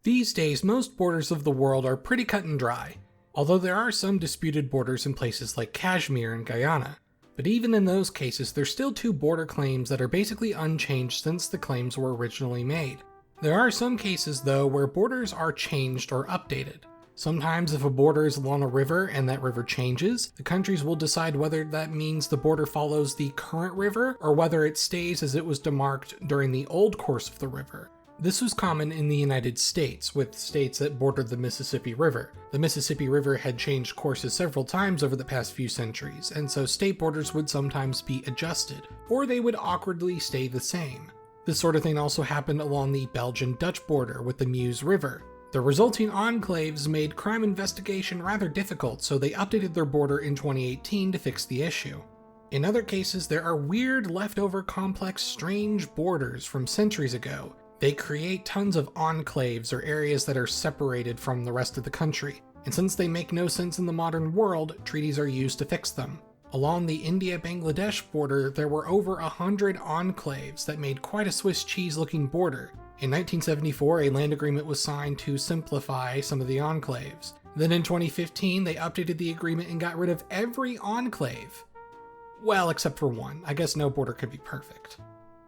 These days, most borders of the world are pretty cut and dry, although there are some disputed borders in places like Kashmir and Guyana. But even in those cases, there's still two border claims that are basically unchanged since the claims were originally made. There are some cases, though, where borders are changed or updated. Sometimes if a border is along a river and that river changes, the countries will decide whether that means the border follows the current river or whether it stays as it was demarked during the old course of the river. This was common in the United States, with states that bordered the Mississippi River. The Mississippi River had changed courses several times over the past few centuries, and so state borders would sometimes be adjusted, or they would awkwardly stay the same. This sort of thing also happened along the Belgian-Dutch border with the Meuse River. The resulting enclaves made crime investigation rather difficult, so they updated their border in 2018 to fix the issue. In other cases, there are weird, leftover, complex, strange borders from centuries ago. They create tons of enclaves or areas that are separated from the rest of the country, and since they make no sense in the modern world, treaties are used to fix them. Along the India-Bangladesh border, there were over 100 enclaves that made quite a Swiss cheese-looking border. In 1974, a land agreement was signed to simplify some of the enclaves. Then in 2015, they updated the agreement and got rid of every enclave. Well, except for one. I guess no border could be perfect.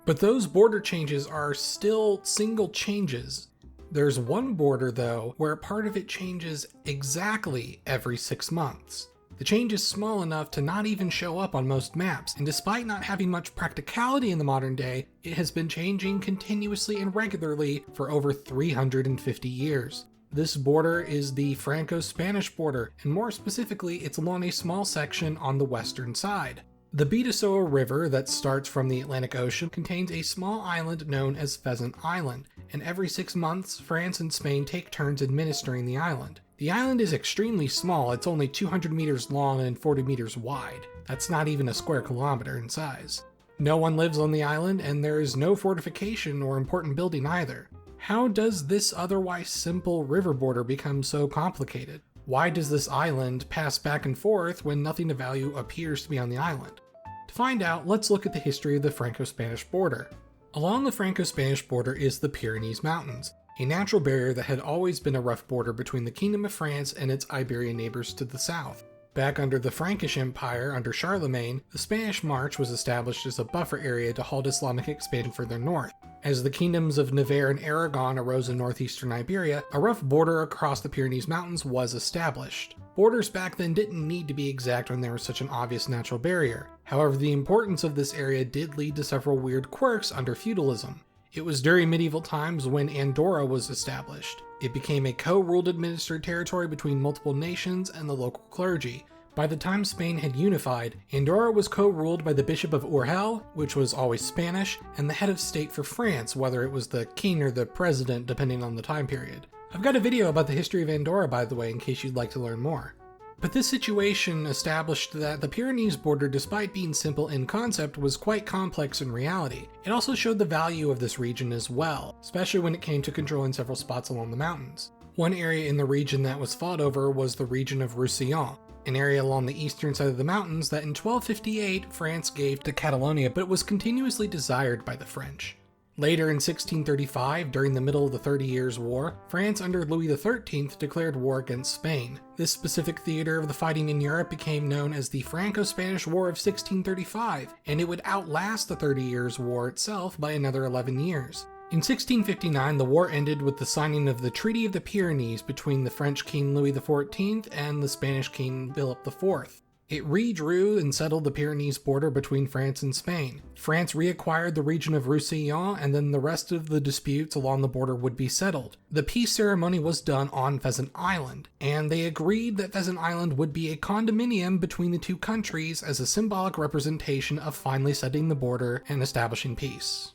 But those border changes are still single changes. There's one border, though, where part of it changes exactly every 6 months. The change is small enough to not even show up on most maps, and despite not having much practicality in the modern day, it has been changing continuously and regularly for over 350 years. This border is the Franco-Spanish border, and more specifically, it's along a small section on the western side. The Bidasoa River that starts from the Atlantic Ocean contains a small island known as Pheasant Island, and every 6 months, France and Spain take turns administering the island. The island is extremely small, it's only 200 meters long and 40 meters wide. That's not even a square kilometer in size. No one lives on the island, and there is no fortification or important building either. How does this otherwise simple river border become so complicated? Why does this island pass back and forth when nothing of value appears to be on the island? To find out, let's look at the history of the Franco-Spanish border. Along the Franco-Spanish border is the Pyrenees Mountains, a natural barrier that had always been a rough border between the Kingdom of France and its Iberian neighbors to the south. Back under the Frankish Empire under Charlemagne, the Spanish March was established as a buffer area to halt Islamic expansion further north. As the kingdoms of Navarre and Aragon arose in northeastern Iberia, a rough border across the Pyrenees Mountains was established. Borders back then didn't need to be exact when there was such an obvious natural barrier. However, the importance of this area did lead to several weird quirks under feudalism. It was during medieval times when Andorra was established. It became a co-ruled administered territory between multiple nations and the local clergy. By the time Spain had unified, Andorra was co-ruled by the Bishop of Urgel, which was always Spanish, and the head of state for France, whether it was the king or the president depending on the time period. I've got a video about the history of Andorra, by the way, in case you'd like to learn more. But this situation established that the Pyrenees border, despite being simple in concept, was quite complex in reality. It also showed the value of this region as well, especially when it came to controlling several spots along the mountains. One area in the region that was fought over was the region of Roussillon, an area along the eastern side of the mountains that in 1258 France gave to Catalonia, but it was continuously desired by the French. Later in 1635, during the middle of the 30 Years' War, France under Louis XIII declared war against Spain. This specific theater of the fighting in Europe became known as the Franco-Spanish War of 1635, and it would outlast the 30 Years' War itself by another 11 years. In 1659, the war ended with the signing of the Treaty of the Pyrenees between the French King Louis XIV and the Spanish King Philip IV. It redrew and settled the Pyrenees border between France and Spain. France reacquired the region of Roussillon, and then the rest of the disputes along the border would be settled. The peace ceremony was done on Pheasant Island, and they agreed that Pheasant Island would be a condominium between the two countries as a symbolic representation of finally setting the border and establishing peace.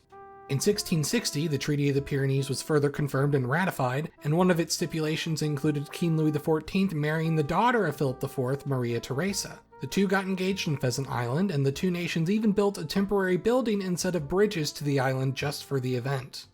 In 1660, the Treaty of the Pyrenees was further confirmed and ratified, and one of its stipulations included King Louis XIV marrying the daughter of Philip IV, Maria Theresa. The two got engaged in Pheasant Island, and the two nations even built a temporary building and set of bridges to the island just for the event.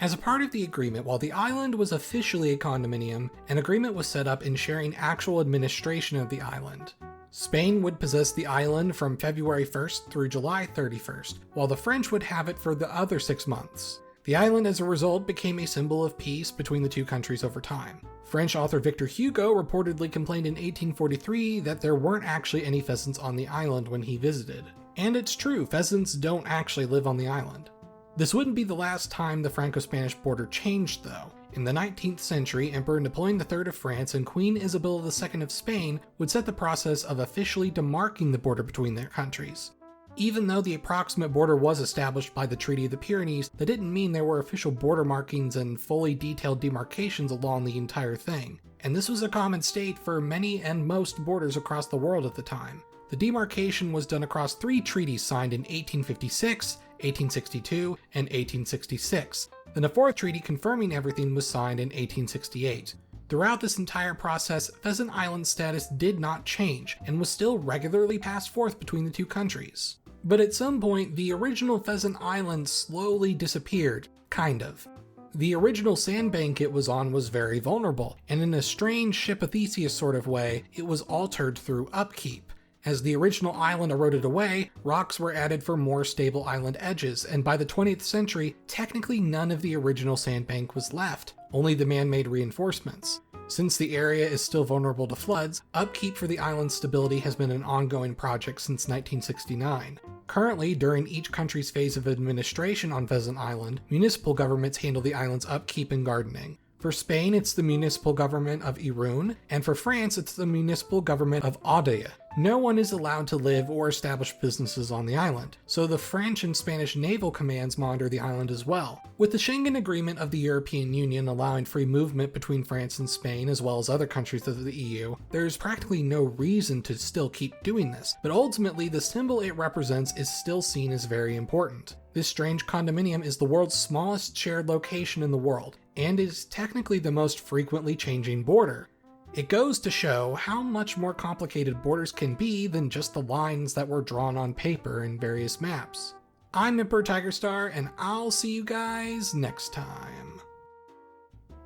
As a part of the agreement, while the island was officially a condominium, an agreement was set up in sharing actual administration of the island. Spain would possess the island from February 1st through July 31st, while the French would have it for the other 6 months. The island as a result became a symbol of peace between the two countries over time. French author Victor Hugo reportedly complained in 1843 that there weren't actually any pheasants on the island when he visited. And it's true, pheasants don't actually live on the island. This wouldn't be the last time the Franco-Spanish border changed though. In the 19th century, Emperor Napoleon III of France and Queen Isabella II of Spain would set the process of officially demarking the border between their countries. Even though the approximate border was established by the Treaty of the Pyrenees, that didn't mean there were official border markings and fully detailed demarcations along the entire thing. And this was a common state for many and most borders across the world at the time. The demarcation was done across 3 treaties signed in 1856, 1862, and 1866. Then a 4th treaty confirming everything was signed in 1868. Throughout this entire process, Pheasant Island's status did not change, and was still regularly passed forth between the two countries. But at some point, the original Pheasant Island slowly disappeared, kind of. The original sandbank it was on was very vulnerable, and in a strange Ship of Theseus sort of way, it was altered through upkeep. As the original island eroded away, rocks were added for more stable island edges, and by the 20th century, technically none of the original sandbank was left, only the man-made reinforcements. Since the area is still vulnerable to floods, upkeep for the island's stability has been an ongoing project since 1969. Currently, during each country's phase of administration on Pheasant Island, municipal governments handle the island's upkeep and gardening. For Spain, it's the municipal government of Irun, and for France, it's the municipal government of Audaya. No one is allowed to live or establish businesses on the island, so the French and Spanish naval commands monitor the island as well. With the Schengen Agreement of the European Union allowing free movement between France and Spain as well as other countries of the EU, there's practically no reason to still keep doing this, but ultimately the symbol it represents is still seen as very important. This strange condominium is the world's smallest shared location in the world, and is technically the most frequently changing border. It goes to show how much more complicated borders can be than just the lines that were drawn on paper in various maps. I'm Emperor Tigerstar, and I'll see you guys next time.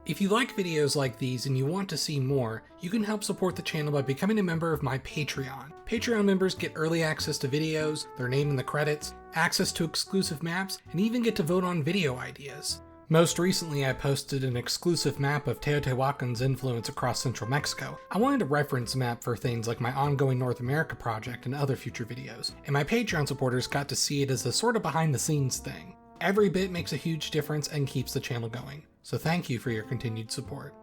If you like videos like these and you want to see more, you can help support the channel by becoming a member of my Patreon. Patreon members get early access to videos, their name in the credits, access to exclusive maps, and even get to vote on video ideas. Most recently, I posted an exclusive map of Teotihuacan's influence across central Mexico. I wanted a reference map for things like my ongoing North America project and other future videos, and my Patreon supporters got to see it as a sort of behind the scenes thing. Every bit makes a huge difference and keeps the channel going, so thank you for your continued support.